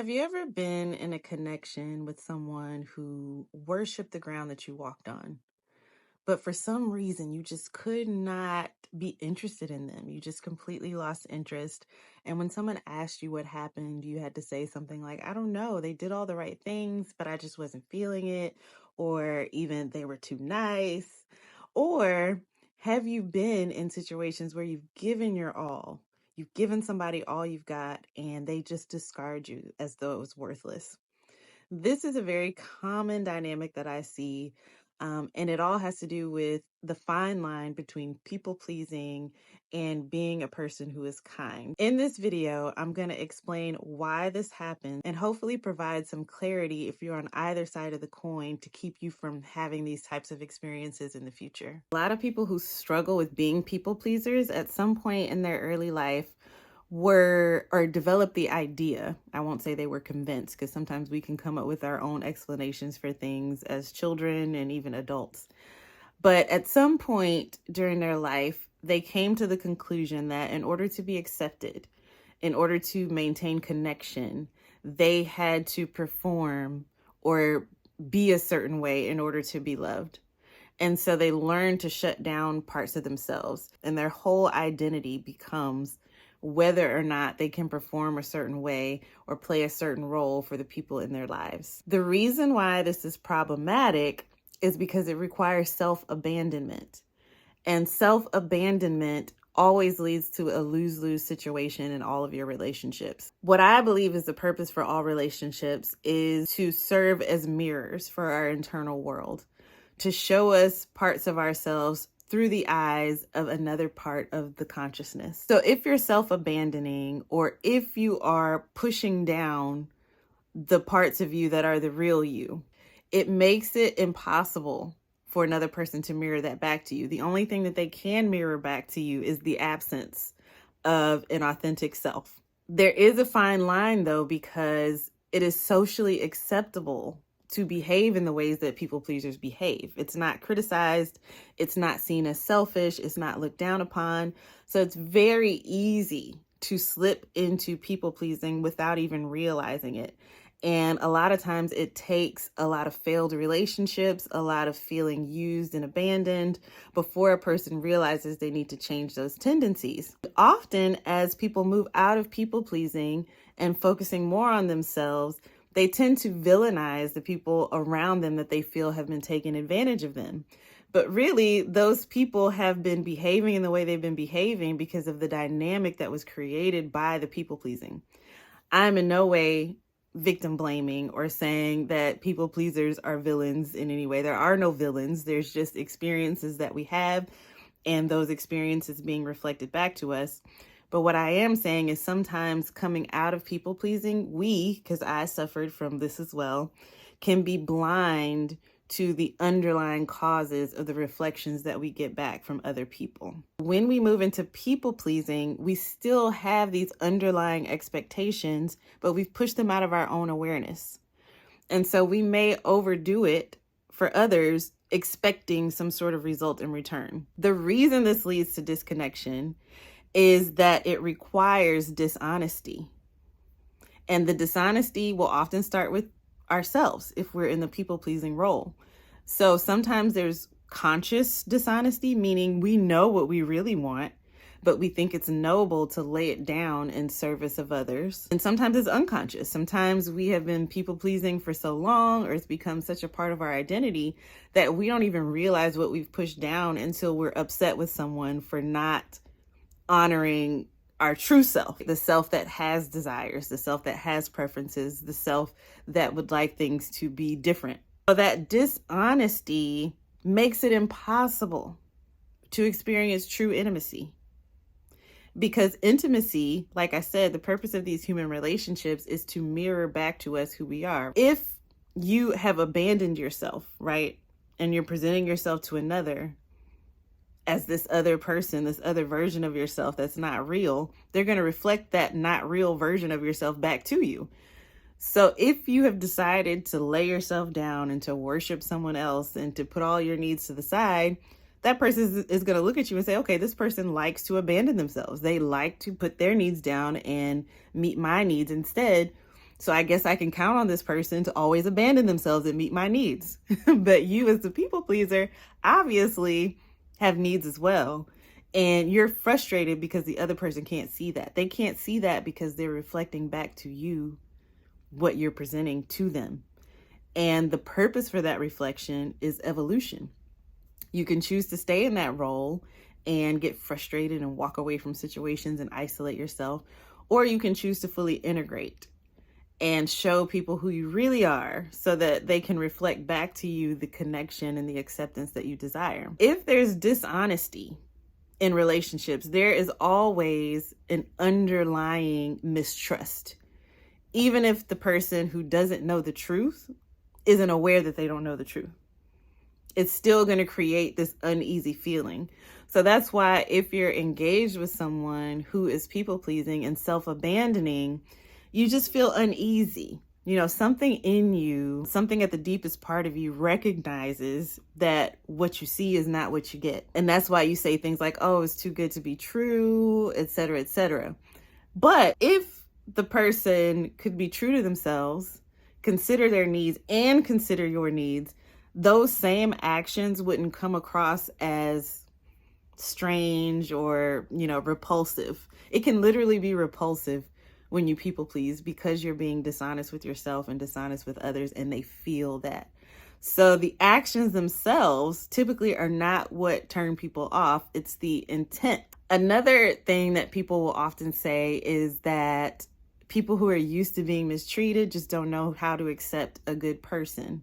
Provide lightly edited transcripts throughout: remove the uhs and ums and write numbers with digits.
Have you ever been in a connection with someone who worshiped the ground that you walked on, but for some reason you just could not be interested in them? You just completely lost interest. And when someone asked you what happened, you had to say something like, I don't know, they did all the right things, but I just wasn't feeling it. Or even they were too nice. Or have you been in situations where you've given your all? You've given somebody all you've got and they just discard you as though it was worthless. This is a very common dynamic that I see, and it all has to do with the fine line between people pleasing and being a person who is kind. In this video, I'm going to explain why this happens and hopefully provide some clarity if you're on either side of the coin to keep you from having these types of experiences in the future. A lot of people who struggle with being people pleasers at some point in their early life were or developed the idea. I won't say they were convinced, because sometimes we can come up with our own explanations for things as children and even adults. But at some point during their life, they came to the conclusion that in order to be accepted, in order to maintain connection, they had to perform or be a certain way in order to be loved. And so they learned to shut down parts of themselves, and their whole identity becomes whether or not they can perform a certain way or play a certain role for the people in their lives. The reason why this is problematic is because it requires self-abandonment. And self-abandonment always leads to a lose-lose situation in all of your relationships. What I believe is the purpose for all relationships is to serve as mirrors for our internal world, to show us parts of ourselves through the eyes of another part of the consciousness. So if you're self-abandoning, or if you are pushing down the parts of you that are the real you, it makes it impossible for another person to mirror that back to you. The only thing that they can mirror back to you is the absence of an authentic self. There is a fine line, though, because it is socially acceptable to behave in the ways that people pleasers behave. It's not criticized. It's not seen as selfish. It's not looked down upon. So it's very easy to slip into people pleasing without even realizing it. And a lot of times it takes a lot of failed relationships, a lot of feeling used and abandoned before a person realizes they need to change those tendencies. Often, as people move out of people pleasing and focusing more on themselves, they tend to villainize the people around them that they feel have been taking advantage of them. But really, those people have been behaving in the way they've been behaving because of the dynamic that was created by the people pleasing. I'm in no way victim blaming or saying that people pleasers are villains in any way. There are no villains. There's just experiences that we have, and those experiences being reflected back to us. But what I am saying is sometimes coming out of people pleasing, because I suffered from this as well, can be blind to the underlying causes of the reflections that we get back from other people. When we move into people pleasing, we still have these underlying expectations, but we've pushed them out of our own awareness. And so we may overdo it for others, expecting some sort of result in return. The reason this leads to disconnection is that it requires dishonesty. And the dishonesty will often start with ourselves if we're in the people-pleasing role. So sometimes there's conscious dishonesty, meaning we know what we really want, but we think it's noble to lay it down in service of others. And sometimes it's unconscious. Sometimes we have been people-pleasing for so long, or it's become such a part of our identity that we don't even realize what we've pushed down until we're upset with someone for not honoring our true self, the self that has desires, the self that has preferences, the self that would like things to be different. So that dishonesty makes it impossible to experience true intimacy. Because intimacy, like I said, the purpose of these human relationships is to mirror back to us who we are. If you have abandoned yourself, right, and you're presenting yourself to another as this other person, this other version of yourself that's not real, they're going to reflect that not real version of yourself back to you. So if you have decided to lay yourself down and to worship someone else and to put all your needs to the side, that person is going to look at you and say, okay, this person likes to abandon themselves. They like to put their needs down and meet my needs instead. So I guess I can count on this person to always abandon themselves and meet my needs. But you, as the people pleaser, obviously have needs as well. And you're frustrated because the other person can't see that. They can't see that because they're reflecting back to you what you're presenting to them. And the purpose for that reflection is evolution. You can choose to stay in that role and get frustrated and walk away from situations and isolate yourself, or you can choose to fully integrate and show people who you really are so that they can reflect back to you the connection and the acceptance that you desire. If there's dishonesty in relationships, there is always an underlying mistrust. Even if the person who doesn't know the truth isn't aware that they don't know the truth, it's still going to create this uneasy feeling. So that's why if you're engaged with someone who is people-pleasing and self-abandoning, you just feel uneasy. You know, something in you, something at the deepest part of you recognizes that what you see is not what you get. And that's why you say things like, oh, it's too good to be true, etc., etc. But if the person could be true to themselves, consider their needs and consider your needs, those same actions wouldn't come across as strange or, repulsive. It can literally be repulsive when you people please because you're being dishonest with yourself and dishonest with others, and they feel that. So the actions themselves typically are not what turn people off. It's the intent. Another thing that people will often say is that people who are used to being mistreated just don't know how to accept a good person.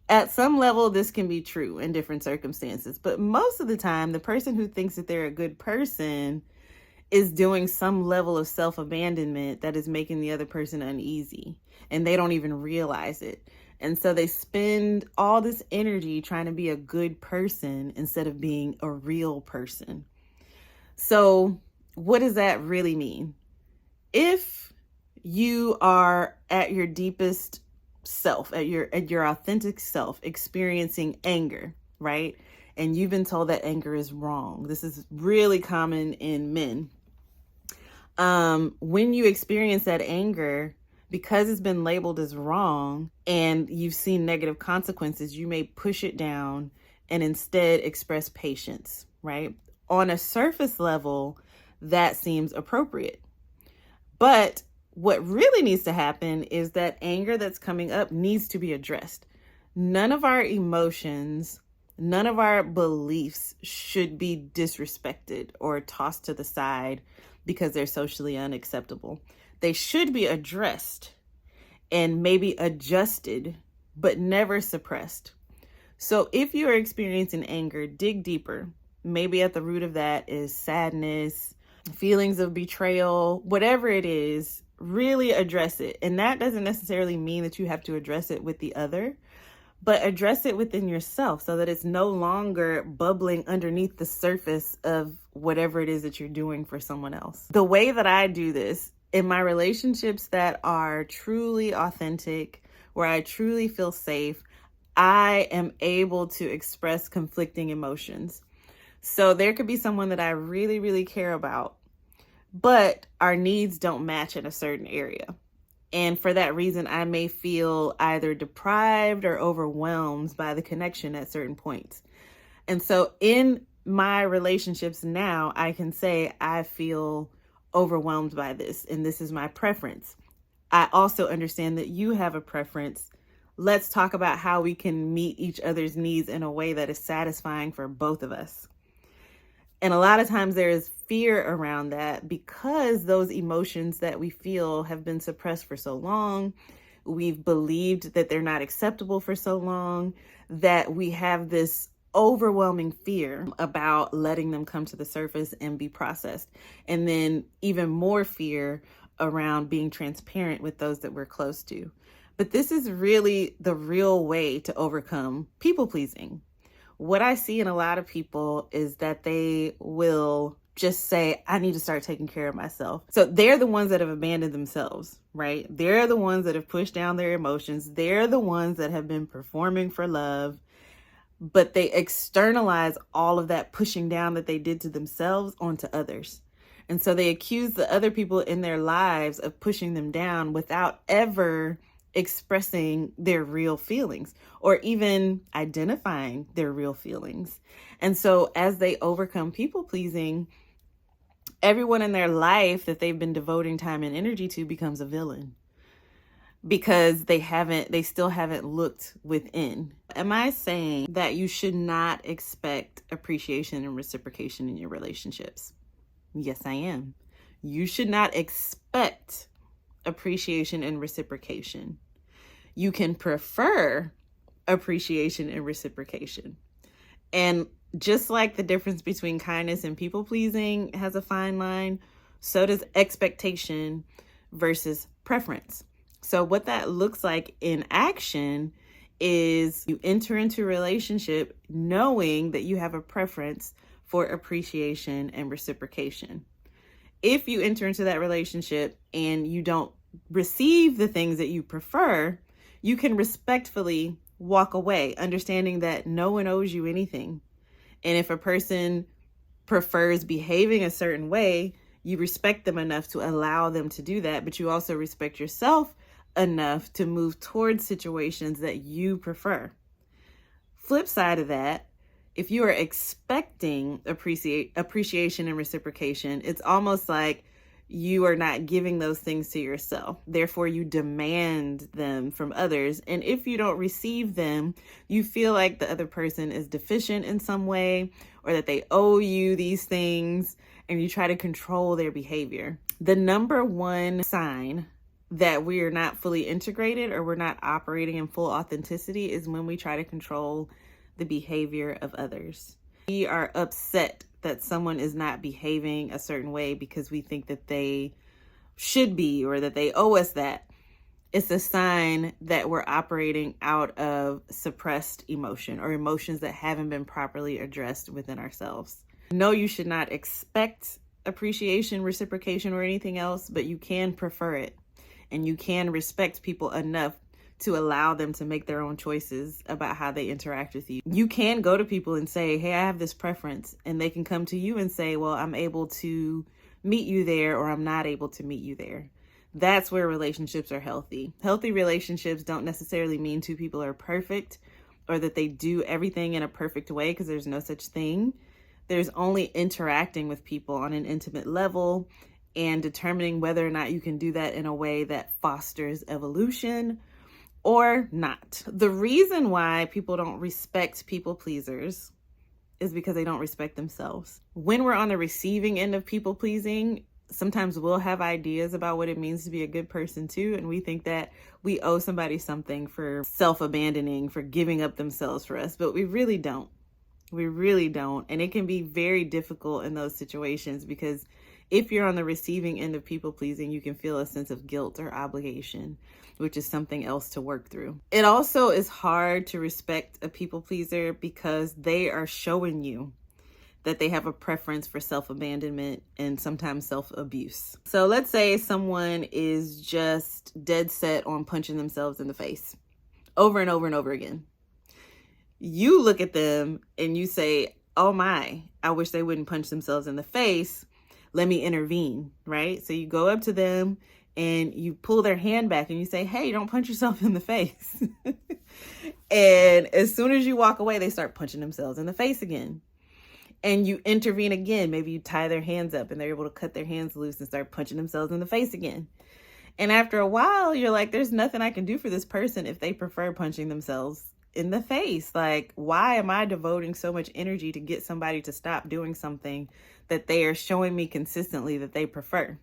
At some level, this can be true in different circumstances, but most of the time, the person who thinks that they're a good person is doing some level of self-abandonment that is making the other person uneasy, and they don't even realize it. And so they spend all this energy trying to be a good person instead of being a real person. So what does that really mean? If you are at your deepest self, at your authentic self, experiencing anger, right? And you've been told that anger is wrong. This is really common in men. When you experience that anger, because it's been labeled as wrong and you've seen negative consequences, you may push it down and instead express patience, right? On a surface level, that seems appropriate. But what really needs to happen is that anger that's coming up needs to be addressed. None of our emotions, none of our beliefs should be disrespected or tossed to the side because they're socially unacceptable. They should be addressed and maybe adjusted, but never suppressed. So if you are experiencing anger, dig deeper. Maybe at the root of that is sadness, feelings of betrayal, whatever it is, really address it. And that doesn't necessarily mean that you have to address it with the other, but address it within yourself so that it's no longer bubbling underneath the surface of whatever it is that you're doing for someone else. The way that I do this in my relationships that are truly authentic, where I truly feel safe, I am able to express conflicting emotions. So there could be someone that I really, really care about, but our needs don't match in a certain area. And for that reason, I may feel either deprived or overwhelmed by the connection at certain points. And so in my relationships now, I can say I feel overwhelmed by this, and this is my preference. I also understand that you have a preference. Let's talk about how we can meet each other's needs in a way that is satisfying for both of us. And a lot of times there is fear around that because those emotions that we feel have been suppressed for so long. We've believed that they're not acceptable for so long that we have this overwhelming fear about letting them come to the surface and be processed. And then even more fear around being transparent with those that we're close to. But this is really the real way to overcome people pleasing. What I see in a lot of people is that they will just say, I need to start taking care of myself. So they're the ones that have abandoned themselves, right? They're the ones that have pushed down their emotions. They're the ones that have been performing for love, but they externalize all of that pushing down that they did to themselves onto others. And so they accuse the other people in their lives of pushing them down without ever expressing their real feelings or even identifying their real feelings. And so as they overcome people pleasing, everyone in their life that they've been devoting time and energy to becomes a villain because they still haven't looked within. Am I saying that you should not expect appreciation and reciprocation in your relationships? Yes, I am. You should not expect appreciation and reciprocation. You can prefer appreciation and reciprocation. And just like the difference between kindness and people pleasing has a fine line, so does expectation versus preference. So what that looks like in action is you enter into a relationship knowing that you have a preference for appreciation and reciprocation. If you enter into that relationship and you don't receive the things that you prefer, you can respectfully walk away, understanding that no one owes you anything. And if a person prefers behaving a certain way, you respect them enough to allow them to do that, but you also respect yourself enough to move towards situations that you prefer. Flip side of that, if you are expecting appreciation and reciprocation, it's almost like you are not giving those things to yourself. Therefore, you demand them from others. And if you don't receive them, you feel like the other person is deficient in some way or that they owe you these things, and you try to control their behavior. The number one sign that we are not fully integrated or we're not operating in full authenticity is when we try to control the behavior of others. We are upset that someone is not behaving a certain way because we think that they should be or that they owe us that. It's a sign that we're operating out of suppressed emotion or emotions that haven't been properly addressed within ourselves. No, you should not expect appreciation, reciprocation, or anything else, but you can prefer it. And you can respect people enough to allow them to make their own choices about how they interact with you. You can go to people and say, hey, I have this preference. And they can come to you and say, well, I'm able to meet you there, or I'm not able to meet you there. That's where relationships are healthy. Healthy relationships don't necessarily mean two people are perfect or that they do everything in a perfect way, because there's no such thing. There's only interacting with people on an intimate level and determining whether or not you can do that in a way that fosters evolution or not. The reason why people don't respect people pleasers is because they don't respect themselves. When we're on the receiving end of people pleasing, sometimes we'll have ideas about what it means to be a good person too, and we think that we owe somebody something for self-abandoning, for giving up themselves for us, but we really don't. We really don't. And it can be very difficult in those situations because if you're on the receiving end of people pleasing, you can feel a sense of guilt or obligation, which is something else to work through. It also is hard to respect a people pleaser because they are showing you that they have a preference for self-abandonment and sometimes self-abuse. So let's say someone is just dead set on punching themselves in the face over and over and over again. You look at them and you say, oh my, I wish they wouldn't punch themselves in the face. Let me intervene, right? So you go up to them and you pull their hand back and you say, hey, don't punch yourself in the face. And as soon as you walk away, they start punching themselves in the face again. And you intervene again. Maybe you tie their hands up and they're able to cut their hands loose and start punching themselves in the face again. And after a while, you're like, there's nothing I can do for this person if they prefer punching themselves in the face. Like, why am I devoting so much energy to get somebody to stop doing something that they are showing me consistently that they prefer?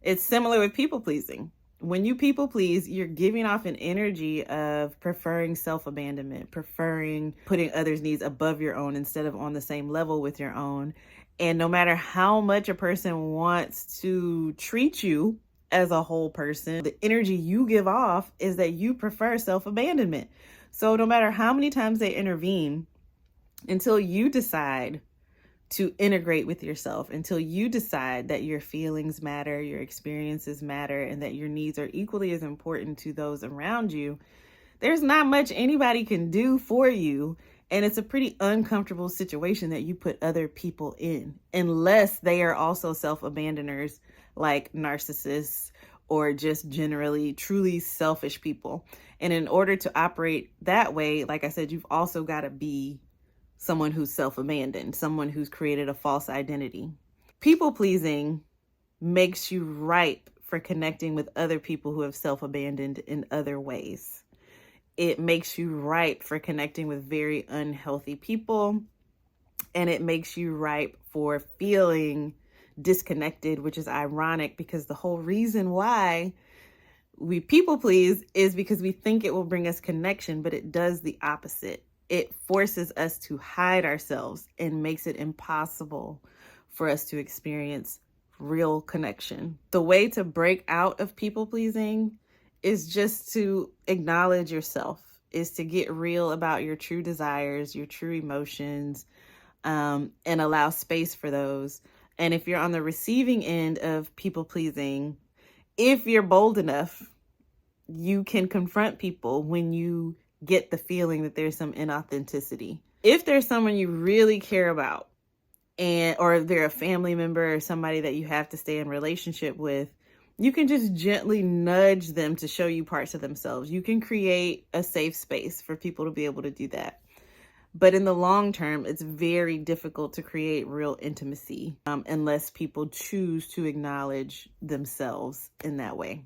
It's similar with people pleasing. When you people please, you're giving off an energy of preferring self-abandonment, preferring putting others' needs above your own instead of on the same level with your own. And no matter how much a person wants to treat you as a whole person, the energy you give off is that you prefer self-abandonment. So no matter how many times they intervene, until you decide to integrate with yourself, until you decide that your feelings matter, your experiences matter, and that your needs are equally as important to those around you, there's not much anybody can do for you And it's a pretty uncomfortable situation that you put other people in, unless they are also self-abandoners like narcissists or just generally truly selfish people. And in order to operate that way, like I said, you've also got to be someone who's self-abandoned, someone who's created a false identity. People pleasing makes you ripe for connecting with other people who have self-abandoned in other ways. It makes you ripe for connecting with very unhealthy people, and it makes you ripe for feeling disconnected, which is ironic because the whole reason why we people please is because we think it will bring us connection, but it does the opposite. It forces us to hide ourselves and makes it impossible for us to experience real connection. The way to break out of people pleasing is just to acknowledge yourself, is to get real about your true desires, your true emotions, and allow space for those. And if you're on the receiving end of people pleasing, if you're bold enough, you can confront people when you get the feeling that there's some inauthenticity. If there's someone you really care about, or if they're a family member or somebody that you have to stay in relationship with, you can just gently nudge them to show you parts of themselves. You can create a safe space for people to be able to do that. But in the long term, it's very difficult to create real intimacy unless people choose to acknowledge themselves in that way.